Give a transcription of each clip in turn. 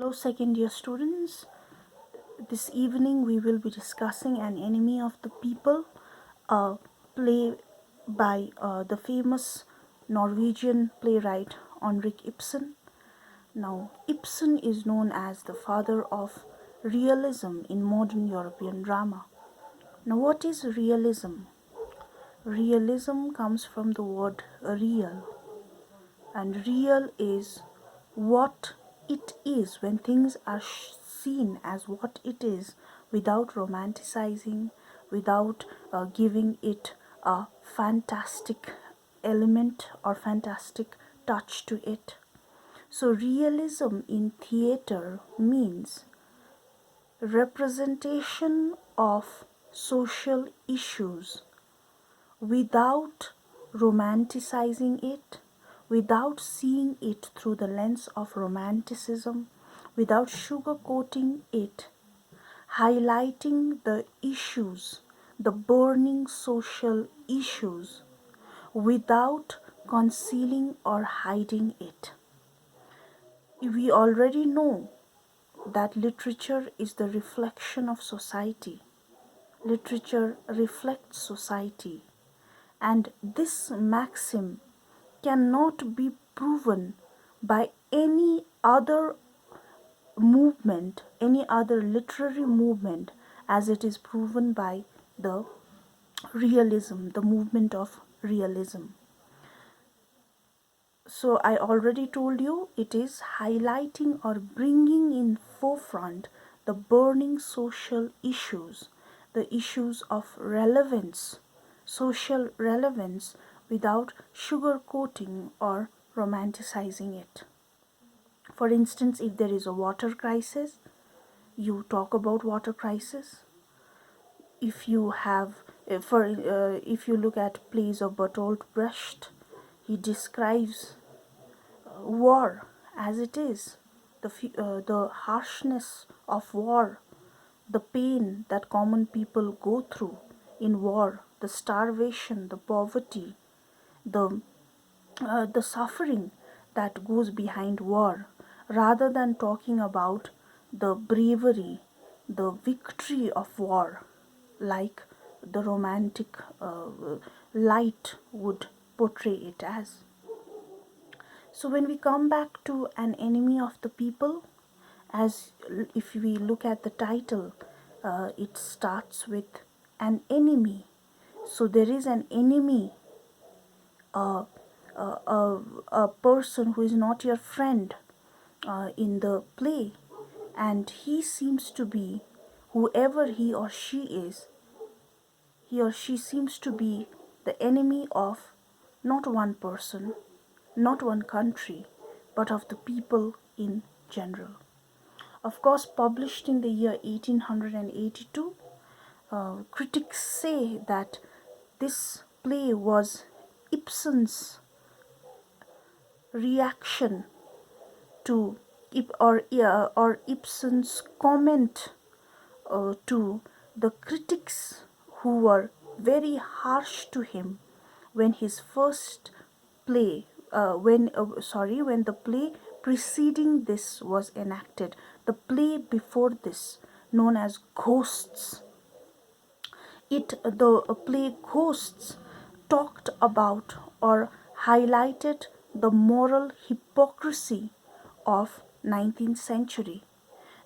Hello, second year students. This evening we will be discussing An Enemy of the People, a play by the famous Norwegian playwright Henrik Ibsen. Now, Ibsen is known as the father of realism in modern European drama. Now, what is realism? Realism comes from the word real, and real is what it is when things are seen as what it is, without romanticizing, without giving it a fantastic element or fantastic touch to it. So realism in theater means representation of social issues without romanticizing it, without seeing it through the lens of romanticism, without sugarcoating it, highlighting the issues, the burning social issues, without concealing or hiding it. We already know that literature is the reflection of society. Literature reflects society. And this maxim cannot be proven by any other movement, any other literary movement, as it is proven by the realism, the movement of realism. So I already told you, it is highlighting or bringing in forefront the burning social issues, the issues of relevance, social relevance, without sugarcoating or romanticizing it. For instance, if there is a water crisis, you talk about water crisis. If you have, if you look at plays of Bertolt Brecht, he describes war as it is, the harshness of war, the pain that common people go through in war, the starvation, the poverty, the suffering that goes behind war, rather than talking about the bravery, the victory of war, like the romantic light would portray it as. So when we come back to An Enemy of the People, as if we look at the title, it starts with an enemy. So there is an enemy, a person who is not your friend in the play, and he seems to be, whoever he or she is, he or she seems to be the enemy of not one person, not one country, but of the people in general. Of course, published in the year 1882, critics say that this play was Ibsen's reaction to or Ibsen's comment to the critics who were very harsh to him when his first play, when the play preceding this was enacted. The play before this, known as Ghosts, the play Ghosts talked about or highlighted the moral hypocrisy of 19th century.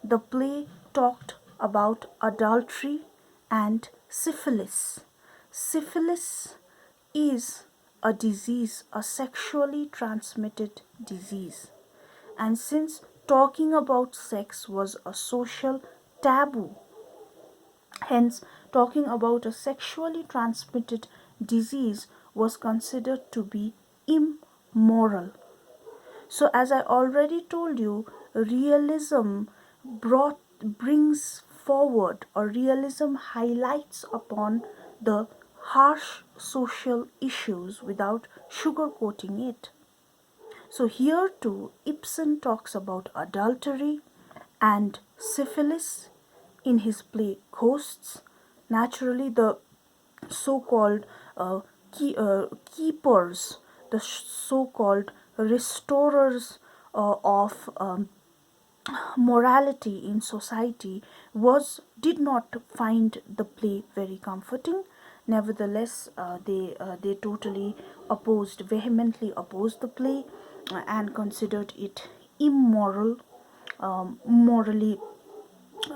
The play talked about adultery and syphilis. Syphilis is a disease, a sexually transmitted disease. And since talking about sex was a social taboo, hence talking about a sexually transmitted disease was considered to be immoral. So as I already told you, realism brings forward, or realism highlights upon the harsh social issues without sugarcoating it. So here too, Ibsen talks about adultery and syphilis in his play Ghosts. Naturally, the so-called keepers, the so-called restorers of morality in society was did not find the play very comforting. Nevertheless, they totally vehemently opposed the play, and considered it immoral, morally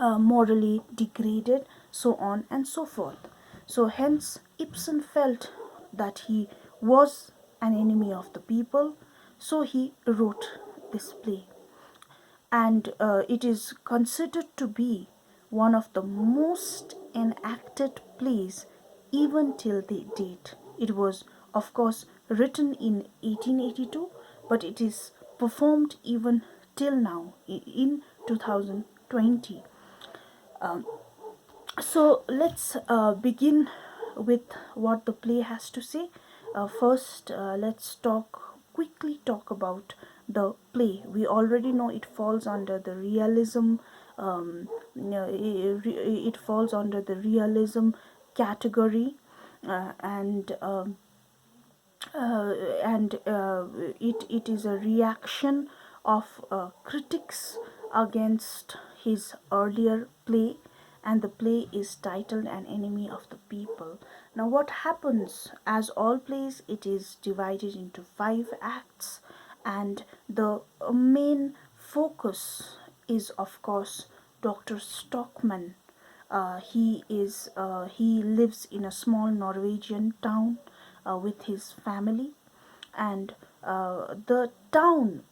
morally degraded, so on and so forth. So, hence, Ibsen felt that he was an enemy of the people, so he wrote this play. And it is considered to be one of the most enacted plays even till the date. It was, of course, written in 1882, but it is performed even till now in 2020. So let's begin with what the play has to say. First, let's quickly talk about the play. We already know it falls under the realism. It falls under the realism category, and it is a reaction of critics against his earlier play, and the play is titled An Enemy of the People. Now, what happens, as all plays, it is divided into 5 acts, and the main focus is, of course, Dr. Stockman. He lives in a small Norwegian town with his family, and the town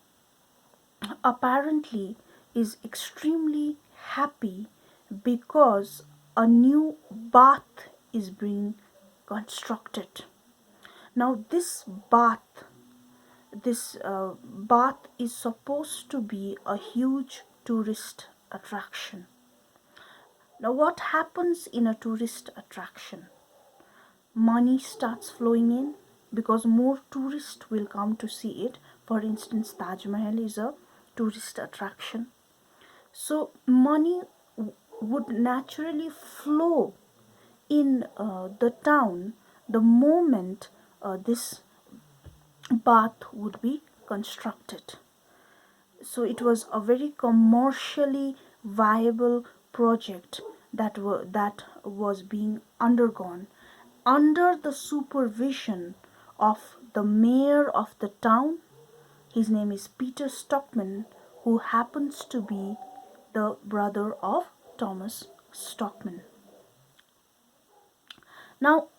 apparently is extremely happy because a new bath is being constructed. Now, this bath is supposed to be a huge tourist attraction. Now, what happens in a tourist attraction? Money starts flowing in because more tourists will come to see it. For instance, Taj Mahal is a tourist attraction. So, money would naturally flow in the town the moment this bath would be constructed. So it was a very commercially viable project that was being undergone under the supervision of the mayor of the town. His name is Peter Stockman, who happens to be the brother of Thomas Stockman. Now,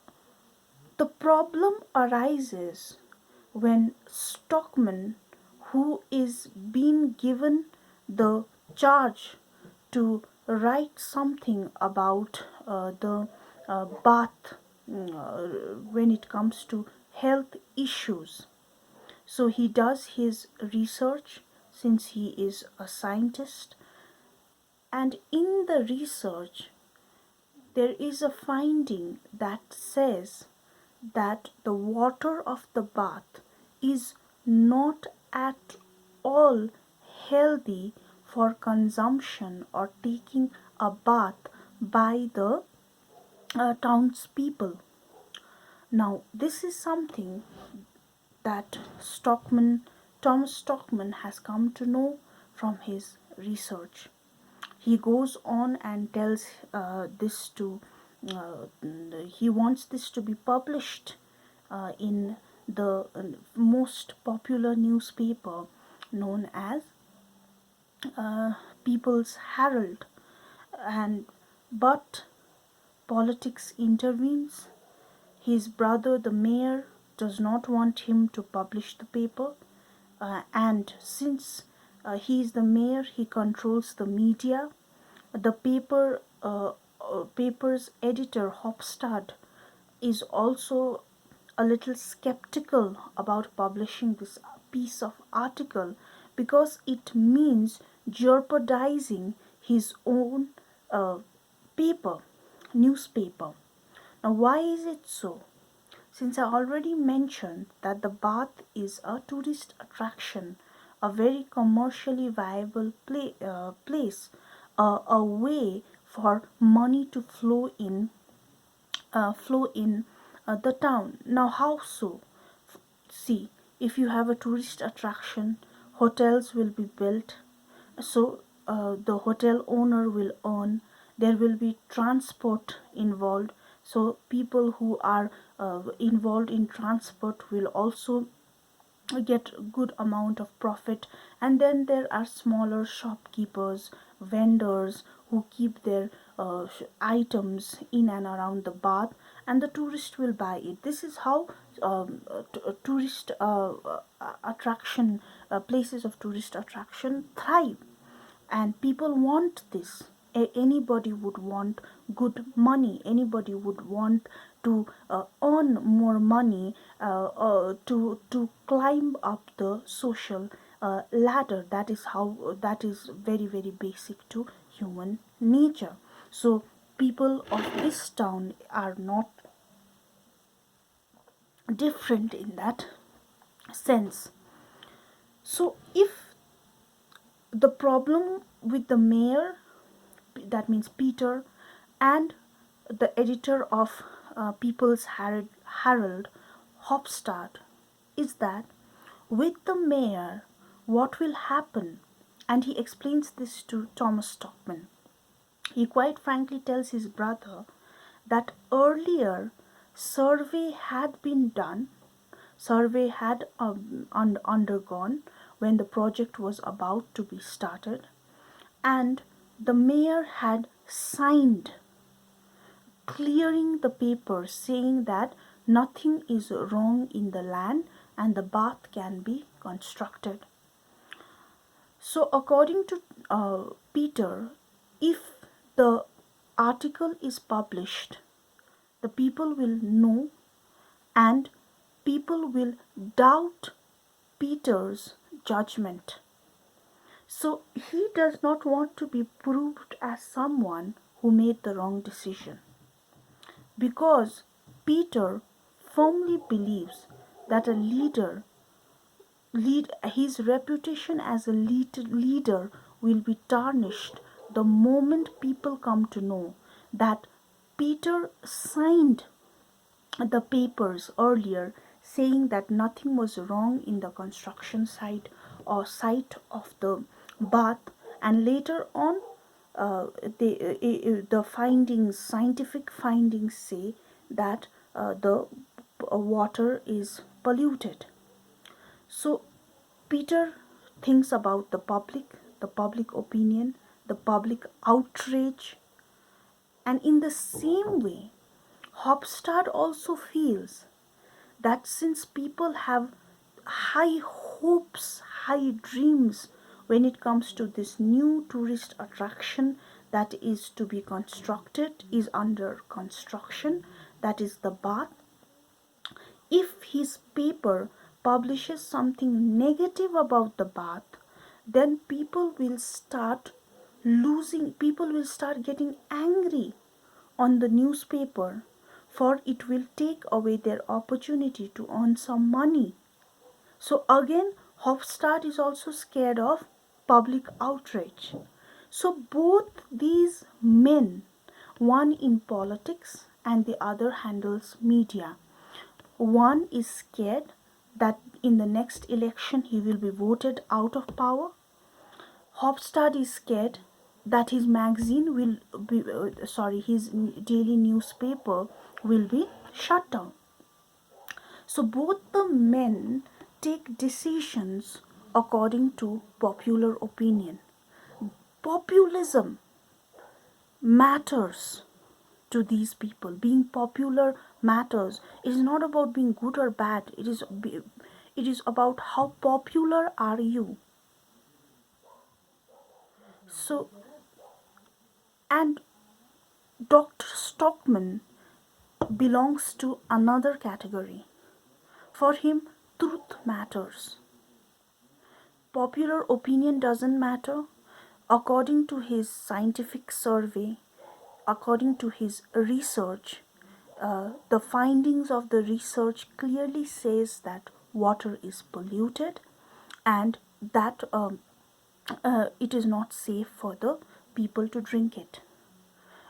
the problem arises when Stockman, who is being given the charge to write something about the bath when it comes to health issues. So he does his research since he is a scientist, and in the research, there is a finding that says that the water of the bath is not at all healthy for consumption or taking a bath by the townspeople. Now, this is something that Thomas Stockman, has come to know from his research. He goes on and tells uh, he wants this to be published in the most popular newspaper known as People's Herald, and but politics intervenes. His brother, the mayor, does not want him to publish the paper, and since he is the mayor, he controls the media. The paper's editor Hofstad is also a little skeptical about publishing this piece of article because it means jeopardizing his own uh, paper, newspaper. Now, why is it so? Since I already mentioned that the bath is a tourist attraction, a very commercially viable place, a way for money to flow in the town. Now, how so? See, if you have a tourist attraction, hotels will be built. So the hotel owner will earn. There will be transport involved, so people who are involved in transport will also get good amount of profit. And then there are smaller shopkeepers, vendors who keep their items in and around the bath, and the tourist will buy it. This is how tourist attraction places of tourist attraction thrive, and people want this. Anybody would want good money, anybody would want to earn more money, to climb up the social ladder. That is how, that is very very basic to human nature. So people of this town are not different in that sense. So if the problem with the mayor, that means Peter, and the editor of People's Herald, Hofstad, is that with the mayor, what will happen? And he explains this to Thomas Stockman. He quite frankly tells his brother that earlier survey had been done, survey had undergone when the project was about to be started, and the mayor had signed clearing the paper saying that nothing is wrong in the land and the bath can be constructed. So according to Peter, if the article is published, the people will know, and people will doubt Peter's judgment. So he does not want to be proved as someone who made the wrong decision, because Peter firmly believes that his reputation as a leader will be tarnished the moment people come to know that Peter signed the papers earlier saying that nothing was wrong in the construction site or site of the bath, and later on the findings, scientific findings, say that the water is polluted. So Peter thinks about the public opinion, the public outrage, and in the same way, Hofstad also feels that since people have high hopes, high dreams when it comes to this new tourist attraction that is to be constructed, is under construction, that is the bath, if his paper publishes something negative about the bath, then people will start getting angry on the newspaper, for it will take away their opportunity to earn some money. So again, Hofstad is also scared of public outrage. So both these men, one in politics and the other handles media, one is scared that in the next election he will be voted out of power. Hofstad is scared that his magazine will be, his daily newspaper will be shut down. So both the men take decisions according to popular opinion. Populism matters to these people. Being popular matters. It is not about being good or bad. It is about how popular are you. So, and Dr. Stockman belongs to another category. For him, truth matters. Popular opinion doesn't matter. According to his scientific survey, according to his research, the findings of the research clearly says that water is polluted, and that it is not safe for the people to drink it.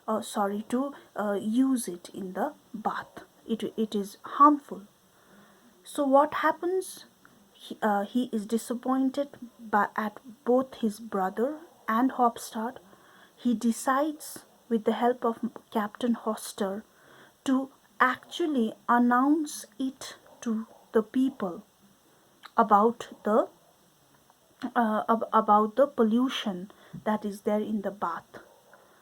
To use it in the bath. It is harmful. So what happens? He is disappointed at both his brother and Hopstad, he decides, with the help of Captain Hoster, to actually announce it to the people about the pollution that is there in the bath.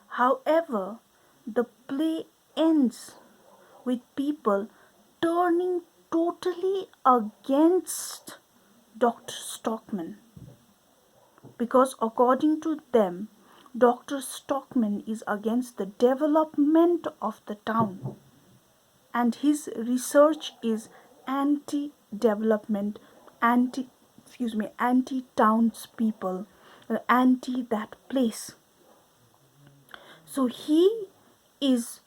However, the play ends with people turning totally against Dr. Stockman, because according to them, Dr. Stockman is against the development of the town, and his research is anti-development, anti-townspeople, anti that place. So he is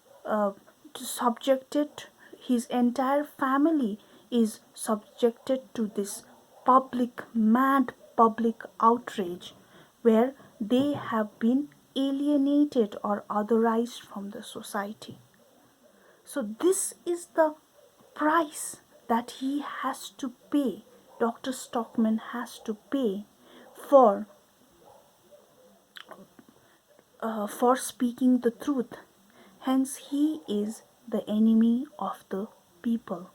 subjected, his entire family is subjected to this mad public outrage, where they have been alienated or otherized from the society. So this is the price that he has to pay, Dr. Stockman has to pay for speaking the truth. Hence, he is the enemy of the people.